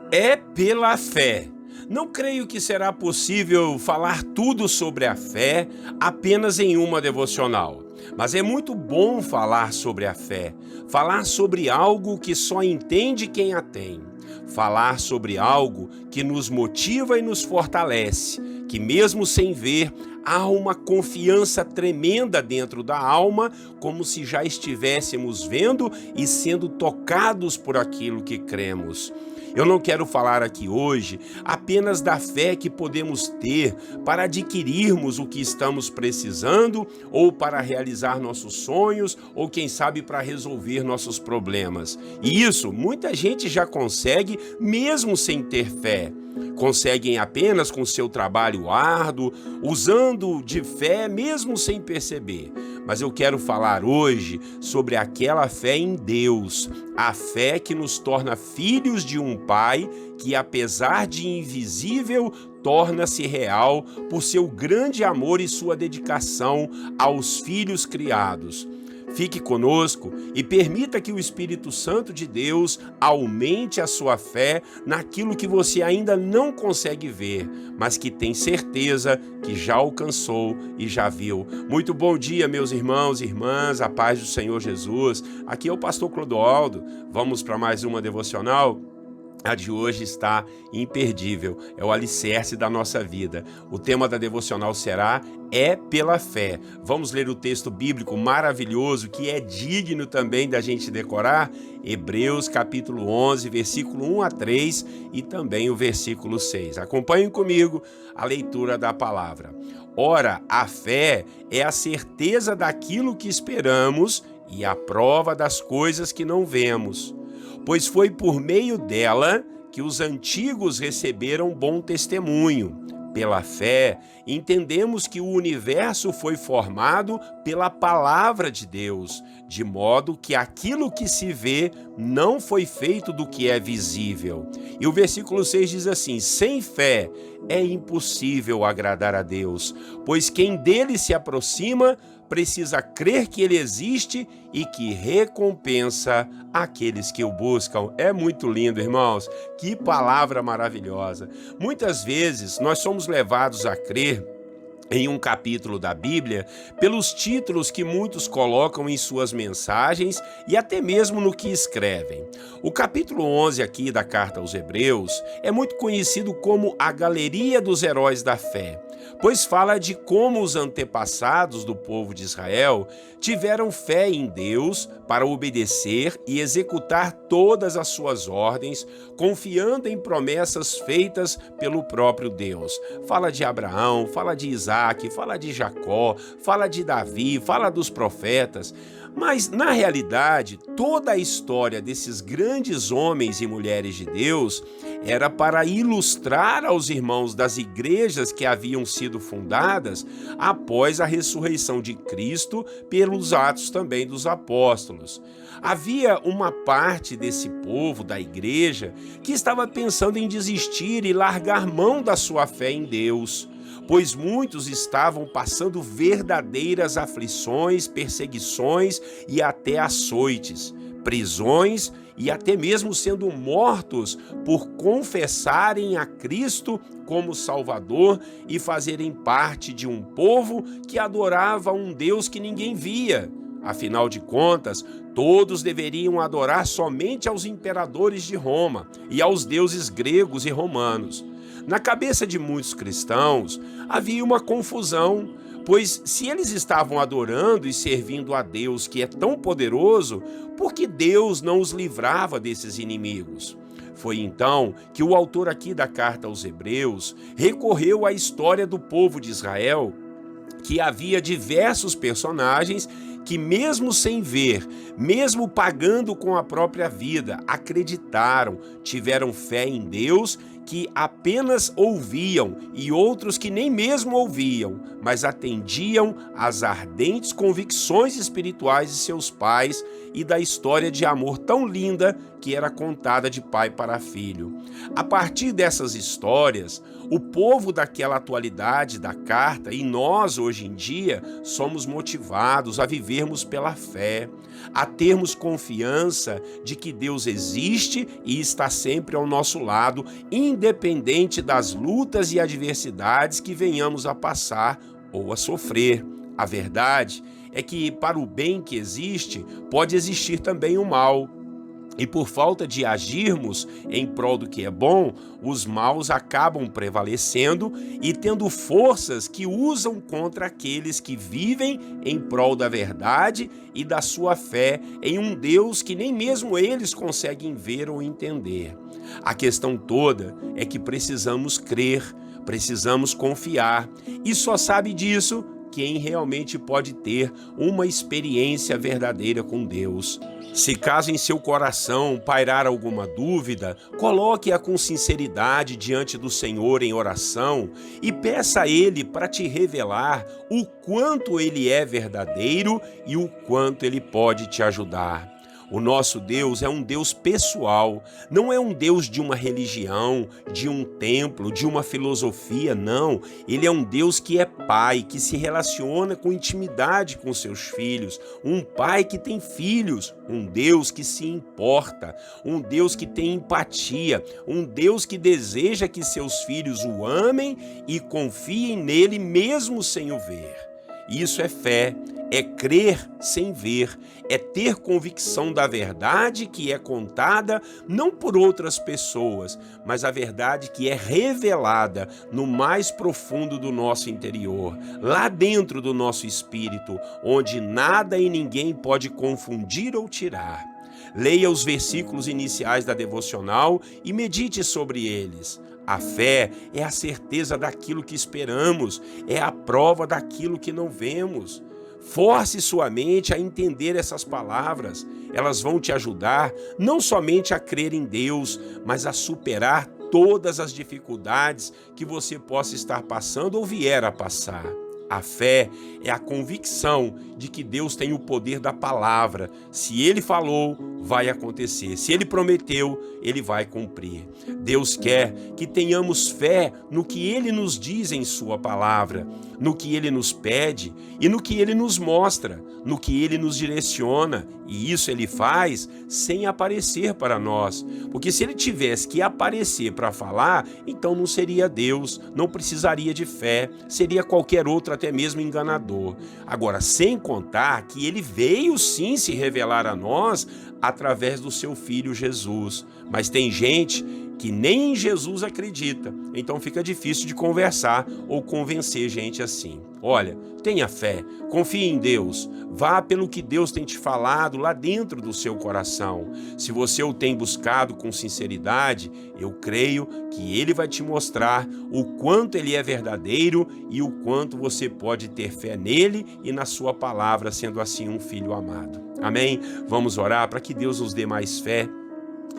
É pela fé. Não creio que será possível falar tudo sobre a fé apenas em uma devocional. Mas é muito bom falar sobre a fé, falar sobre algo que só entende quem a tem, falar sobre algo que nos motiva e nos fortalece, que mesmo sem ver, há uma confiança tremenda dentro da alma, como se já estivéssemos vendo e sendo tocados por aquilo que cremos. Eu não quero falar aqui hoje apenas da fé que podemos ter para adquirirmos o que estamos precisando, ou para realizar nossos sonhos, ou quem sabe para resolver nossos problemas. E isso muita gente já consegue mesmo sem ter fé. Conseguem apenas com seu trabalho árduo, usando de fé mesmo sem perceber. Mas eu quero falar hoje sobre aquela fé em Deus, a fé que nos torna filhos de um Pai que, apesar de invisível, torna-se real por seu grande amor e sua dedicação aos filhos criados. Fique conosco e permita que o Espírito Santo de Deus aumente a sua fé naquilo que você ainda não consegue ver, mas que tem certeza que já alcançou e já viu. Muito bom dia, meus irmãos e irmãs, a paz do Senhor Jesus. Aqui é o pastor Clodoaldo. Vamos para mais uma devocional? A de hoje está imperdível, é o alicerce da nossa vida. O tema da devocional será É pela fé. Vamos ler o texto bíblico maravilhoso que é digno também da gente decorar? Hebreus capítulo 11, versículo 1 a 3 e também o versículo 6. Acompanhem comigo a leitura da palavra. Ora, a fé é a certeza daquilo que esperamos e a prova das coisas que não vemos. Pois foi por meio dela que os antigos receberam bom testemunho. Pela fé, entendemos que o universo foi formado pela palavra de Deus, de modo que aquilo que se vê não foi feito do que é visível. E o versículo 6 diz assim: sem fé é impossível agradar a Deus, pois quem dele se aproxima precisa crer que ele existe e que recompensa aqueles que o buscam. É muito lindo, irmãos. Que palavra maravilhosa. Muitas vezes nós somos levados a crer em um capítulo da Bíblia pelos títulos que muitos colocam em suas mensagens e até mesmo no que escrevem. O capítulo 11 aqui da carta aos Hebreus é muito conhecido como a Galeria dos Heróis da Fé, pois fala de como os antepassados do povo de Israel tiveram fé em Deus para obedecer e executar todas as suas ordens, confiando em promessas feitas pelo próprio Deus. Fala de Abraão, fala de Isaac, fala de Jacó, fala de Davi, fala dos profetas. Mas, na realidade, toda a história desses grandes homens e mulheres de Deus era para ilustrar aos irmãos das igrejas que haviam sido fundadas após a ressurreição de Cristo pelos atos também dos apóstolos. Havia uma parte desse povo, da igreja, que estava pensando em desistir e largar mão da sua fé em Deus, pois muitos estavam passando verdadeiras aflições, perseguições e até açoites, prisões e até mesmo sendo mortos por confessarem a Cristo como Salvador e fazerem parte de um povo que adorava um Deus que ninguém via. Afinal de contas, todos deveriam adorar somente aos imperadores de Roma e aos deuses gregos e romanos. Na cabeça de muitos cristãos havia uma confusão, pois se eles estavam adorando e servindo a Deus que é tão poderoso, por que Deus não os livrava desses inimigos? Foi então que o autor aqui da carta aos Hebreus recorreu à história do povo de Israel, que havia diversos personagens que, mesmo sem ver, mesmo pagando com a própria vida, acreditaram, tiveram fé em Deus, que apenas ouviam e outros que nem mesmo ouviam, mas atendiam às ardentes convicções espirituais de seus pais e da história de amor tão linda que era contada de pai para filho. A partir dessas histórias, o povo daquela atualidade da carta e nós, hoje em dia, somos motivados a vivermos pela fé, a termos confiança de que Deus existe e está sempre ao nosso lado, independente das lutas e adversidades que venhamos a passar ou a sofrer. A verdade é que, para o bem que existe, pode existir também o mal. E por falta de agirmos em prol do que é bom, os maus acabam prevalecendo e tendo forças que usam contra aqueles que vivem em prol da verdade e da sua fé em um Deus que nem mesmo eles conseguem ver ou entender. A questão toda é que precisamos crer, precisamos confiar, e só sabe disso quem realmente pode ter uma experiência verdadeira com Deus. Se caso em seu coração pairar alguma dúvida, coloque-a com sinceridade diante do Senhor em oração e peça a Ele para te revelar o quanto Ele é verdadeiro e o quanto Ele pode te ajudar. O nosso Deus é um Deus pessoal, não é um Deus de uma religião, de um templo, de uma filosofia, não. Ele é um Deus que é pai, que se relaciona com intimidade com seus filhos, um pai que tem filhos, um Deus que se importa, um Deus que tem empatia, um Deus que deseja que seus filhos o amem e confiem nele mesmo sem o ver. Isso é fé. É crer sem ver, é ter convicção da verdade que é contada não por outras pessoas, mas a verdade que é revelada no mais profundo do nosso interior, lá dentro do nosso espírito, onde nada e ninguém pode confundir ou tirar. Leia os versículos iniciais da devocional e medite sobre eles. A fé é a certeza daquilo que esperamos, é a prova daquilo que não vemos. Force sua mente a entender essas palavras. Elas vão te ajudar não somente a crer em Deus, mas a superar todas as dificuldades que você possa estar passando ou vier a passar. A fé é a convicção de que Deus tem o poder da palavra. Se Ele falou, vai acontecer. Se Ele prometeu, Ele vai cumprir. Deus quer que tenhamos fé no que Ele nos diz em Sua palavra, no que Ele nos pede e no que Ele nos mostra, no que Ele nos direciona. E isso Ele faz sem aparecer para nós. Porque se Ele tivesse que aparecer para falar, então não seria Deus, não precisaria de fé, seria qualquer outro, até mesmo enganador. Agora, sem contar que Ele veio sim se revelar a nós através do seu Filho Jesus. Mas tem gente que nem em Jesus acredita, então fica difícil de conversar ou convencer gente assim. Olha, tenha fé, confie em Deus, vá pelo que Deus tem te falado lá dentro do seu coração. Se você o tem buscado com sinceridade, eu creio que Ele vai te mostrar o quanto Ele é verdadeiro e o quanto você pode ter fé nele e na sua palavra, sendo assim um filho amado. Amém? Vamos orar para que Deus nos dê mais fé.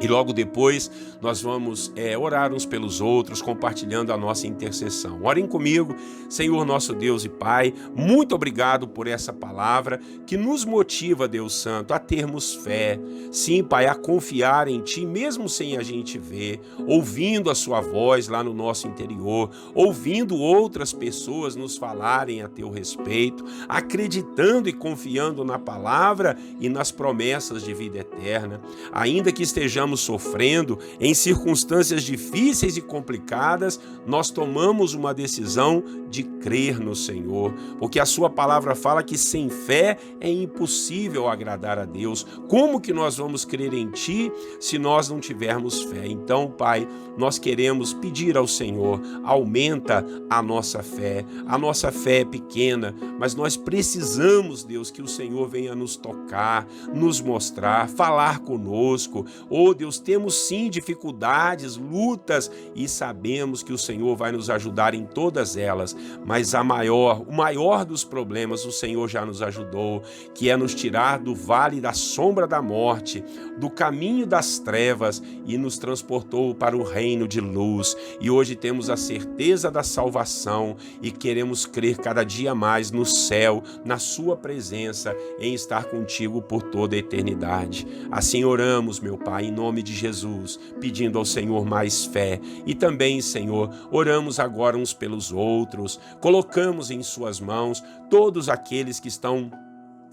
E logo depois nós vamos orar uns pelos outros, compartilhando a nossa intercessão. Orem comigo. Senhor nosso Deus e Pai, muito obrigado por essa palavra que nos motiva, Deus Santo, a termos fé. Sim, Pai, a confiar em Ti, mesmo sem a gente ver, ouvindo a Sua voz lá no nosso interior, ouvindo outras pessoas nos falarem a Teu respeito, acreditando e confiando na palavra e nas promessas de vida eterna. Ainda que estejamos sofrendo em circunstâncias difíceis e complicadas, nós tomamos uma decisão de crer no Senhor, porque a sua palavra fala que sem fé é impossível agradar a Deus. Como que nós vamos crer em Ti se nós não tivermos fé? Então, Pai, nós queremos pedir ao Senhor, aumenta a nossa fé. A nossa fé é pequena, mas nós precisamos, Deus, que o Senhor venha nos tocar, nos mostrar, falar conosco. Oh, Deus, temos sim dificuldades, lutas, e sabemos que o Senhor vai nos ajudar em todas elas, mas o maior dos problemas o Senhor já nos ajudou, que é nos tirar do vale da sombra da morte, do caminho das trevas, e nos transportou para o reino de luz. E hoje temos a certeza da salvação e queremos crer cada dia mais no céu, na sua presença, em estar contigo por toda a eternidade. Assim oramos, meu Pai, em nome de Jesus, pedindo ao Senhor mais fé. E também, Senhor, oramos agora uns pelos outros, colocamos em suas mãos todos aqueles que estão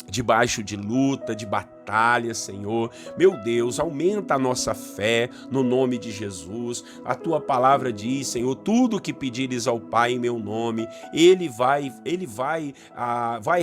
debaixo de luta, de batalha, Senhor. Meu Deus, aumenta a nossa fé no nome de Jesus. A tua palavra diz, Senhor, tudo que pedires ao Pai em meu nome, Ele vai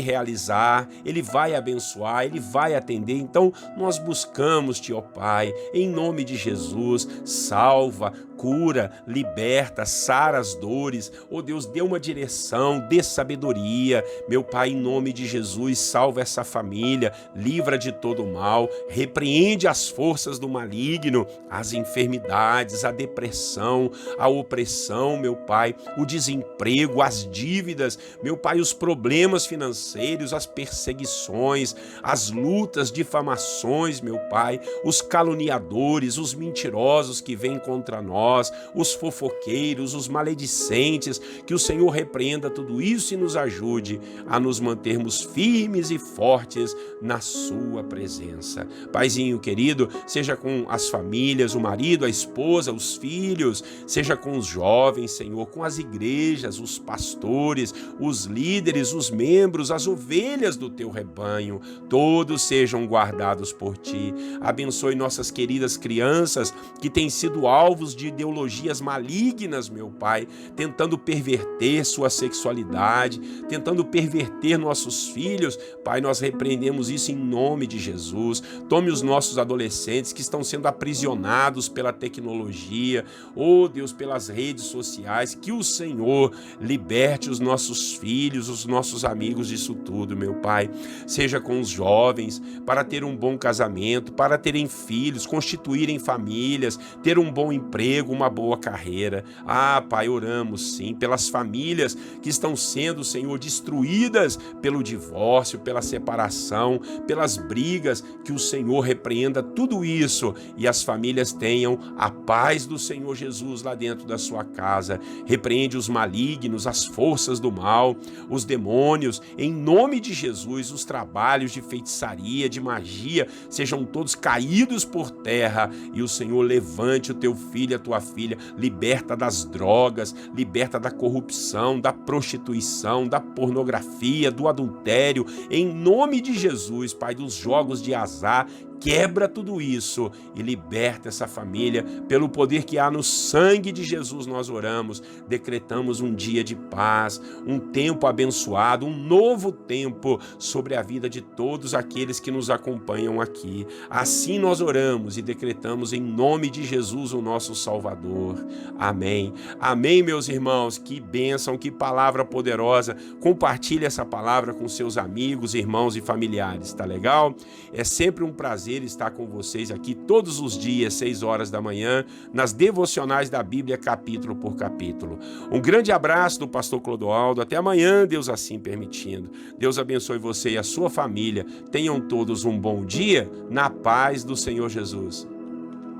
realizar, Ele vai abençoar, Ele vai atender. Então, nós buscamos-te, ó Pai, em nome de Jesus. Salva, cura, liberta, sara as dores. Ó Deus, dê uma direção, dê sabedoria. Meu Pai, em nome de Jesus, salva essa família, livra de todo o mal, repreende as forças do maligno, as enfermidades, a depressão, a opressão, meu Pai, o desemprego, as dívidas, meu Pai, os problemas financeiros, as perseguições, as lutas, difamações, meu Pai, os caluniadores, os mentirosos que vêm contra nós, os fofoqueiros, os maledicentes, que o Senhor repreenda tudo isso e nos ajude a nos mantermos firmes e fortes na sua presença. Paizinho querido, seja com as famílias, o marido, a esposa, os filhos, seja com os jovens, Senhor, com as igrejas, os pastores, os líderes, os membros, as ovelhas do teu rebanho, todos sejam guardados por ti. Abençoe nossas queridas crianças que têm sido alvos de ideologias malignas, meu Pai, tentando perverter sua sexualidade, tentando perverter nossos filhos. Pai, nós repreendemos isso em nome de Jesus. Tome os nossos adolescentes que estão sendo aprisionados pela tecnologia, oh Deus, pelas redes sociais, que o Senhor liberte os nossos filhos, os nossos amigos disso tudo, meu Pai. Seja com os jovens, para ter um bom casamento, para terem filhos, constituírem famílias, ter um bom emprego, uma boa carreira. Ah, Pai, oramos sim pelas famílias que estão sendo, Senhor, destruídas pelo divórcio, pela separação, pelas brigas, que o Senhor repreenda tudo isso e as famílias tenham a paz do Senhor Jesus lá dentro da sua casa. Repreende os malignos, as forças do mal, os demônios, em nome de Jesus. Os trabalhos de feitiçaria, de magia, sejam todos caídos por terra e o Senhor levante o teu filho, a tua filha, liberta das drogas, liberta da corrupção, da prostituição, da pornografia, do adultério, em nome de Jesus, Pai, dos jogos de azar. Quebra tudo isso e liberta essa família pelo poder que há no sangue de Jesus. Nós oramos, decretamos um dia de paz, um tempo abençoado, um novo tempo sobre a vida de todos aqueles que nos acompanham aqui. Assim nós oramos e decretamos em nome de Jesus, o nosso Salvador. Amém. Amém, meus irmãos. Que bênção, que palavra poderosa. Compartilhe essa palavra com seus amigos, irmãos e familiares, tá legal? É sempre um prazer estar com vocês aqui todos os dias, 6 horas da manhã, nas devocionais da Bíblia, capítulo por capítulo. Um grande abraço do pastor Clodoaldo. Até amanhã, Deus assim permitindo. Deus abençoe você e a sua família. Tenham todos um bom dia na paz do Senhor Jesus.